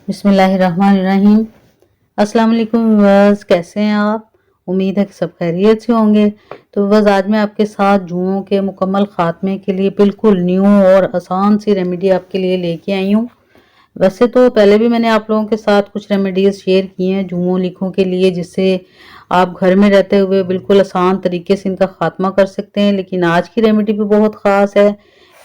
बिस्मिल्लाहिर्रहमानिर्रहीम। अस्सलाम वालेकुम व्यूअर्स, कैसे हैं आप? उम्मीद है कि सब खैरियत से होंगे। तो व्यूअर्स, आज मैं आपके साथ जुओं के मुकम्मल खात्मे के लिए बिल्कुल न्यू और आसान सी रेमेडी आपके लिए लेके आई हूँ। वैसे तो पहले भी मैंने आप लोगों के साथ कुछ रेमेडीज़ शेयर की हैं जुओं लीखों के लिए, जिससे आप घर में रहते हुए बिल्कुल आसान तरीके से इनका खात्मा कर सकते हैं। लेकिन आज की रेमेडी भी बहुत ख़ास है।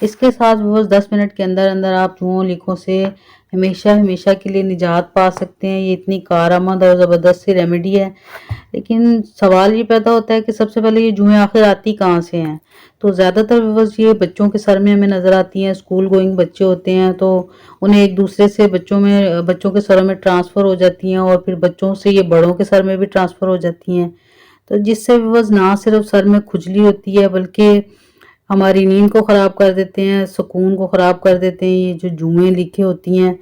इसके साथ व्यूअर्स 10 मिनट के अंदर अंदर आप जुओं लीखों से हमेशा हमेशा के लिए निजात पा सकते हैं। ये इतनी कारआमद और ज़बरदस्त सी रेमेडी है। लेकिन सवाल ये पैदा होता है कि सबसे पहले ये जुएँ आखिर आती कहाँ से हैं? तो ज़्यादातर व्यूअर्स ये बच्चों के सर में हमें नज़र आती हैं। स्कूल गोइंग बच्चे होते हैं तो उन्हें एक दूसरे से बच्चों के सरों में ट्रांसफ़र हो जाती हैं और फिर बच्चों से ये बड़ों के सर में भी ट्रांसफ़र हो जाती हैं। तो जिससे व्यूअर्स ना सिर्फ सर में खुजली होती है, बल्कि हमारी नींद को ख़राब कर देते हैं, सुकून को ख़राब कर देते हैं ये जो जुएँ लीखें होती हैं।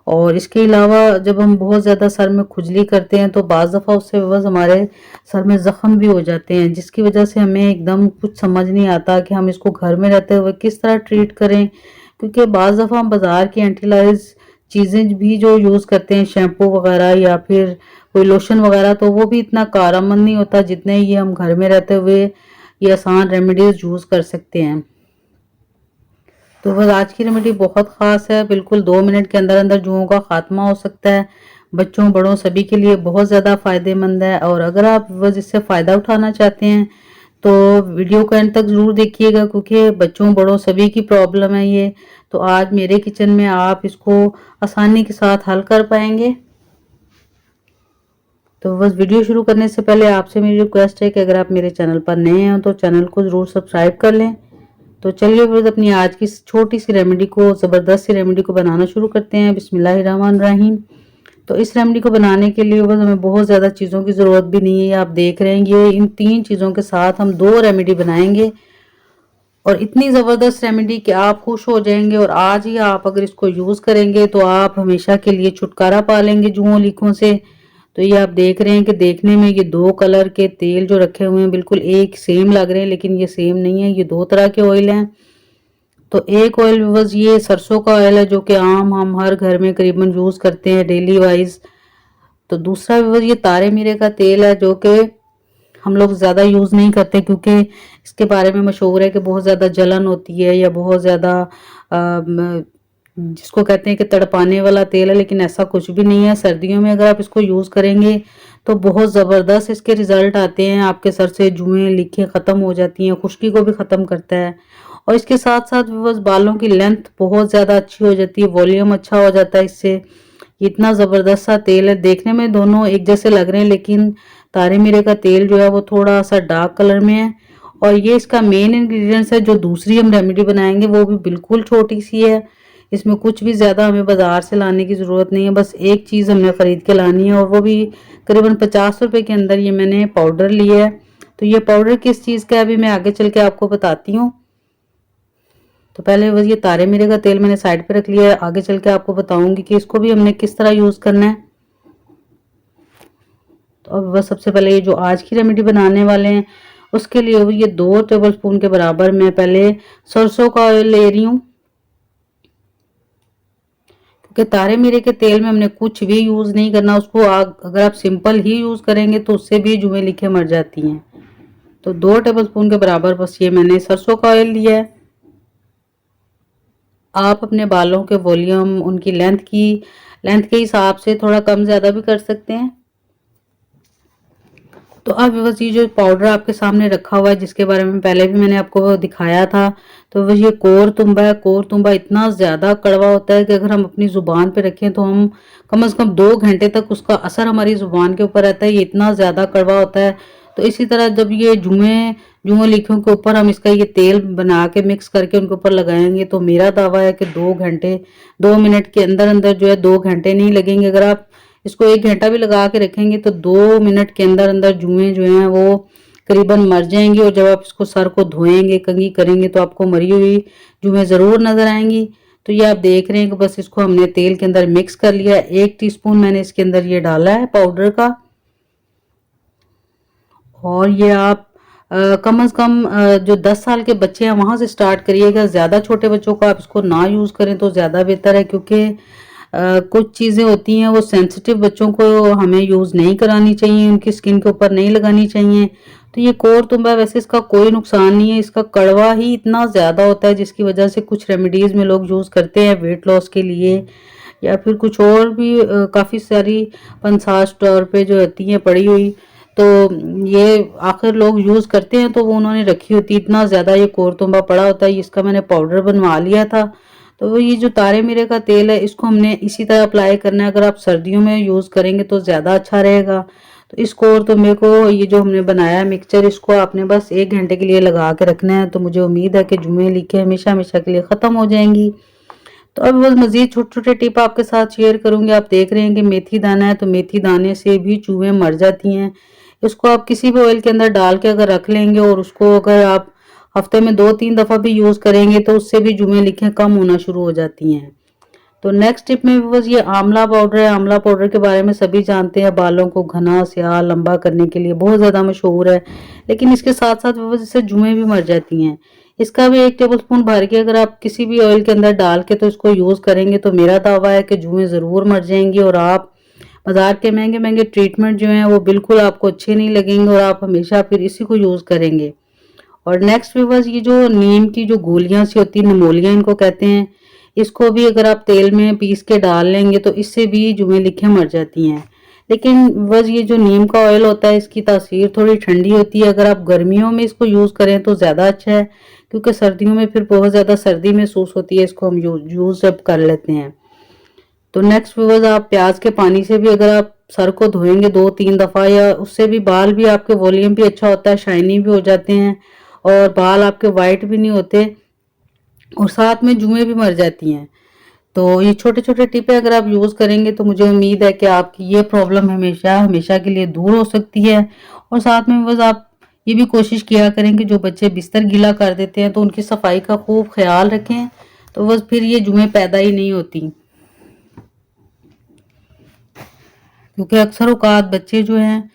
और इसके अलावा जब हम बहुत ज़्यादा सर में खुजली करते हैं तो बाज़ दफ़ा उससे बस हमारे सर में ज़ख्म भी हो जाते हैं, जिसकी वजह से हमें एकदम कुछ समझ नहीं आता कि हम इसको घर में रहते हुए किस तरह ट्रीट करें। क्योंकि बाज़ दफ़ा हम बाज़ार की एंटीलाइज़ चीज़ें भी जो यूज़ करते हैं, शैम्पू वग़ैरह या फिर कोई लोशन वग़ैरह, तो वो भी इतना कारआमद नहीं होता जितने ये हम घर में रहते हुए ये आसान रेमेडीज़ यूज़ कर सकते हैं। तो बस आज की रेमेडी बहुत ख़ास है। बिल्कुल 2 मिनट के अंदर अंदर जुओं का खात्मा हो सकता है। बच्चों बड़ों सभी के लिए बहुत ज़्यादा फ़ायदेमंद है। और अगर आप बस इससे फ़ायदा उठाना चाहते हैं तो वीडियो को एंड तक ज़रूर देखिएगा, क्योंकि बच्चों बड़ों सभी की प्रॉब्लम है ये। तो आज मेरे किचन में आप इसको आसानी के साथ हल कर पाएंगे। तो बस वीडियो शुरू करने से पहले आपसे मेरी रिक्वेस्ट है कि अगर आप मेरे चैनल पर नए हैं तो चैनल को ज़रूर सब्सक्राइब कर लें। तो चलिए बस अपनी आज की छोटी सी रेमेडी को, ज़बरदस्त सी रेमेडी को बनाना शुरू करते हैं। बिस्मिल्लाहिर्रहमानिर्रहीम। तो इस रेमेडी को बनाने के लिए बस हमें बहुत ज़्यादा चीज़ों की ज़रूरत भी नहीं है। आप देख रहे हैं ये इन 3 चीज़ों के साथ हम 2 रेमेडी बनाएंगे और इतनी ज़बरदस्त रेमेडी कि आप खुश हो जाएंगे। और आज ही आप अगर इसको यूज़ करेंगे तो आप हमेशा के लिए छुटकारा पा लेंगे जुओं लीखों से। तो ये आप देख रहे हैं कि देखने में ये 2 कलर के तेल जो रखे हुए हैं बिल्कुल एक सेम लग रहे हैं, लेकिन ये सेम नहीं है। ये 2 तरह के ऑयल हैं। तो एक ऑयल बस ये सरसों का ऑयल है जो कि आम हम हर घर में करीबन यूज़ करते हैं डेली वाइज। तो दूसरा बस ये तारे मीरे का तेल है जो कि हम लोग ज़्यादा यूज़ नहीं करते, क्योंकि इसके बारे में मशहूर है कि बहुत ज़्यादा जलन होती है या बहुत ज़्यादा जिसको कहते हैं कि तड़पाने वाला तेल है। लेकिन ऐसा कुछ भी नहीं है। सर्दियों में अगर आप इसको यूज़ करेंगे तो बहुत ज़बरदस्त इसके रिज़ल्ट आते हैं। आपके सर से जुएँ लीखें ख़त्म हो जाती हैं, खुश्की को भी ख़त्म करता है। और इसके साथ साथ बस बालों की लेंथ बहुत ज़्यादा अच्छी हो जाती है, वॉल्यूम अच्छा हो जाता है इससे। इतना ज़बरदस्त सा तेल है। देखने में दोनों एक जैसे लग रहे हैं, लेकिन तारे मीरे का तेल जो है वो थोड़ा सा डार्क कलर में है। और ये इसका मेन इंग्रेडिएंट्स है। जो दूसरी हम रेमेडी बनाएंगे वो भी बिल्कुल छोटी सी है। इसमें कुछ भी ज़्यादा हमें बाज़ार से लाने की ज़रूरत नहीं है। बस एक चीज़ हमने ख़रीद के लानी है और वो भी करीबन 50 रुपए के अंदर ये मैंने पाउडर लिया है। तो ये पाउडर किस चीज़ का है अभी मैं आगे चल के आपको बताती हूँ। तो पहले बस ये तारे मीरे का तेल मैंने साइड पे रख लिया है। आगे चल के आपको बताऊंगी कि इसको भी हमने किस तरह यूज़ करना है। तो अब बस सबसे पहले ये जो आज की रेमेडी बनाने वाले हैं उसके लिए ये 2 टेबलस्पून के बराबर मैं पहले सरसों का ऑयल ले रही हूँ, क्योंकि तारे मीरे के तेल में हमने कुछ भी यूज़ नहीं करना। उसको अगर आप सिंपल ही यूज़ करेंगे तो उससे भी जुएँ लिखे मर जाती हैं। तो 2 टेबलस्पून के बराबर बस ये मैंने सरसों का ऑयल लिया है। आप अपने बालों के वॉल्यूम उनकी लेंथ के हिसाब से थोड़ा कम ज़्यादा भी कर सकते हैं। तो अब बस ये जो पाउडर आपके सामने रखा हुआ है, जिसके बारे में पहले भी मैंने आपको दिखाया था, तो बस ये कोरतुंबा है। कोरतुंबा इतना ज़्यादा कड़वा होता है कि अगर हम अपनी ज़ुबान पे रखें तो हम कम से कम 2 घंटे तक उसका असर हमारी ज़ुबान के ऊपर रहता है। ये इतना ज़्यादा कड़वा होता है। तो इसी तरह जब ये जुएँ लीखों के ऊपर हम इसका ये तेल बना के मिक्स करके उनके ऊपर लगाएंगे तो मेरा दावा है कि 2 मिनट के अंदर अंदर जो है, 2 घंटे नहीं लगेंगे। अगर आप इसको 1 घंटा भी लगा के रखेंगे तो 2 मिनट के अंदर अंदर जुएँ जो हैं वो करीबन मर जाएंगी। और जब आप इसको सर को धोएंगे, कंघी करेंगे तो आपको मरी हुई जुएँ ज़रूर नज़र आएंगी। तो ये आप देख रहे हैं कि बस इसको हमने तेल के अंदर मिक्स कर लिया है। 1 टीस्पून मैंने इसके अंदर ये डाला है पाउडर का। और ये आप कम से कम जो 10 साल के बच्चे हैं वहाँ से स्टार्ट करिएगा। ज़्यादा छोटे बच्चों को आप इसको ना यूज़ करें तो ज़्यादा बेहतर है, क्योंकि कुछ चीज़ें होती हैं वो सेंसिटिव बच्चों को हमें यूज़ नहीं करानी चाहिए, उनकी स्किन के ऊपर नहीं लगानी चाहिए। तो ये कोरतुम्बा वैसे इसका कोई नुकसान नहीं है, इसका कड़वा ही इतना ज़्यादा होता है जिसकी वजह से कुछ रेमेडीज़ में लोग यूज़ करते हैं वेट लॉस के लिए या फिर कुछ और भी काफ़ी सारी पंसाज तौर पे जो होती हैं पड़ी हुई। तो ये आखिर लोग यूज़ करते हैं तो वो उन्होंने रखी होती है, इतना ज़्यादा ये कोरतुम्बा पड़ा होता है। इसका मैंने पाउडर बनवा लिया था। तो ये जो तारे मीरे का तेल है इसको हमने इसी तरह अप्लाई करना है। अगर आप सर्दियों में यूज़ करेंगे तो ज़्यादा अच्छा रहेगा। तो इस कोरतुम्बे को ये जो हमने बनाया है मिक्सचर, इसको आपने बस 1 घंटे के लिए लगा के रखना है। तो मुझे उम्मीद है कि जुम्मे लिखे हमेशा हमेशा के लिए ख़त्म हो जाएंगी। तो अब बस मज़ीद छोटे-छोटे टिप आपके साथ शेयर करूँगी। आप देख रहे हैं कि मेथी दाना है, तो मेथी दाने से भी चूहे मर जाती हैं। इसको आप किसी भी ऑयल के अंदर डाल के अगर रख लेंगे और उसको अगर आप हफ्ते में 2-3 दफ़ा भी यूज़ करेंगे तो उससे भी जुएँ लिखें कम होना शुरू हो जाती हैं। तो नेक्स्ट टिप में बस ये आंवला पाउडर है। आंवला पाउडर के बारे में सभी जानते हैं, बालों को घना स्याह लंबा करने के लिए बहुत ज़्यादा मशहूर है। लेकिन इसके साथ-साथ बस इससे जुएँ भी मर जाती हैं। इसका भी 1 टेबलस्पून भर के अगर आप किसी भी ऑयल के अंदर डाल के तो इसको यूज़ करेंगे तो मेरा दावा है कि जुएँ ज़रूर मर जाएँगी और आप बाज़ार के महँगे-महँगे ट्रीटमेंट जो हैं वो बिल्कुल आपको अच्छे नहीं लगेंगे और आप हमेशा फिर इसी को यूज़ करेंगे। और नेक्स्ट व्यूअर्स, ये जो नीम की जो गोलियां सी होती है, निमोलिया इनको कहते हैं, इसको भी अगर आप तेल में पीस के डाल लेंगे तो इससे भी जुएँ लिखें मर जाती हैं। लेकिन बस ये जो नीम का ऑयल होता है इसकी तासीर थोड़ी ठंडी होती है। अगर आप गर्मियों में इसको यूज़ करें तो ज़्यादा अच्छा है, क्योंकि सर्दियों में फिर बहुत ज़्यादा सर्दी महसूस होती है, इसको हम यूज़ अब कर लेते हैं। तो नेक्स्ट व्यूअर्स, आप प्याज के पानी से भी अगर आप सर को धोएंगे 2-3 दफ़ा, या उससे भी बाल भी आपके वॉल्यूम भी अच्छा होता है, शाइनी भी हो जाते हैं और बाल आपके वाइट भी नहीं होते और साथ में जुएँ भी मर जाती हैं। तो ये छोटे-छोटे टिप है, अगर आप यूज़ करेंगे तो मुझे उम्मीद है कि आपकी ये प्रॉब्लम हमेशा हमेशा के लिए दूर हो सकती है। और साथ में बस आप ये भी कोशिश किया करें कि जो बच्चे बिस्तर गीला कर देते हैं तो उनकी सफाई का खूब ख्याल रखें, तो बस फिर ये जुएँ पैदा ही नहीं होती। क्योंकि अक्सर औकात बच्चे जो हैं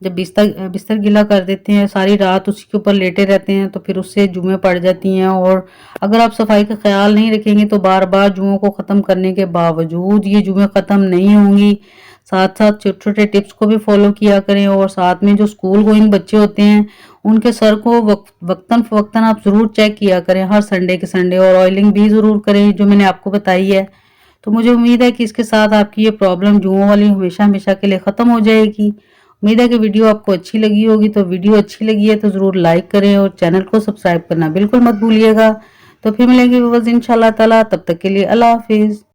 जब बिस्तर बिस्तर गीला कर देते हैं, सारी रात उसी के ऊपर लेटे रहते हैं, तो फिर उससे जुएँ पड़ जाती हैं। और अगर आप सफाई का ख्याल नहीं रखेंगे तो बार बार जुओं को ख़त्म करने के बावजूद ये जुएँ ख़त्म नहीं होंगी। साथ साथ छोटे छोटे टिप्स को भी फॉलो किया करें और साथ में जो स्कूल गोइंग बच्चे होते हैं उनके सर को वक्तन फ़वक्तन आप ज़रूर चेक किया करें, हर संडे के संडे, और ऑयलिंग भी ज़रूर करें जो मैंने आपको बताई है। तो मुझे उम्मीद है कि इसके साथ आपकी ये प्रॉब्लम जुओं वाली हमेशा हमेशा के लिए ख़त्म हो जाएगी। उम्मीद है कि वीडियो आपको अच्छी लगी होगी। तो वीडियो अच्छी लगी है तो ज़रूर लाइक करें और चैनल को सब्सक्राइब करना बिल्कुल मत भूलिएगा। तो फिर मिलेंगे बस इंशाल्लाह ताला, तब तक के लिए अल्लाह हाफिज़।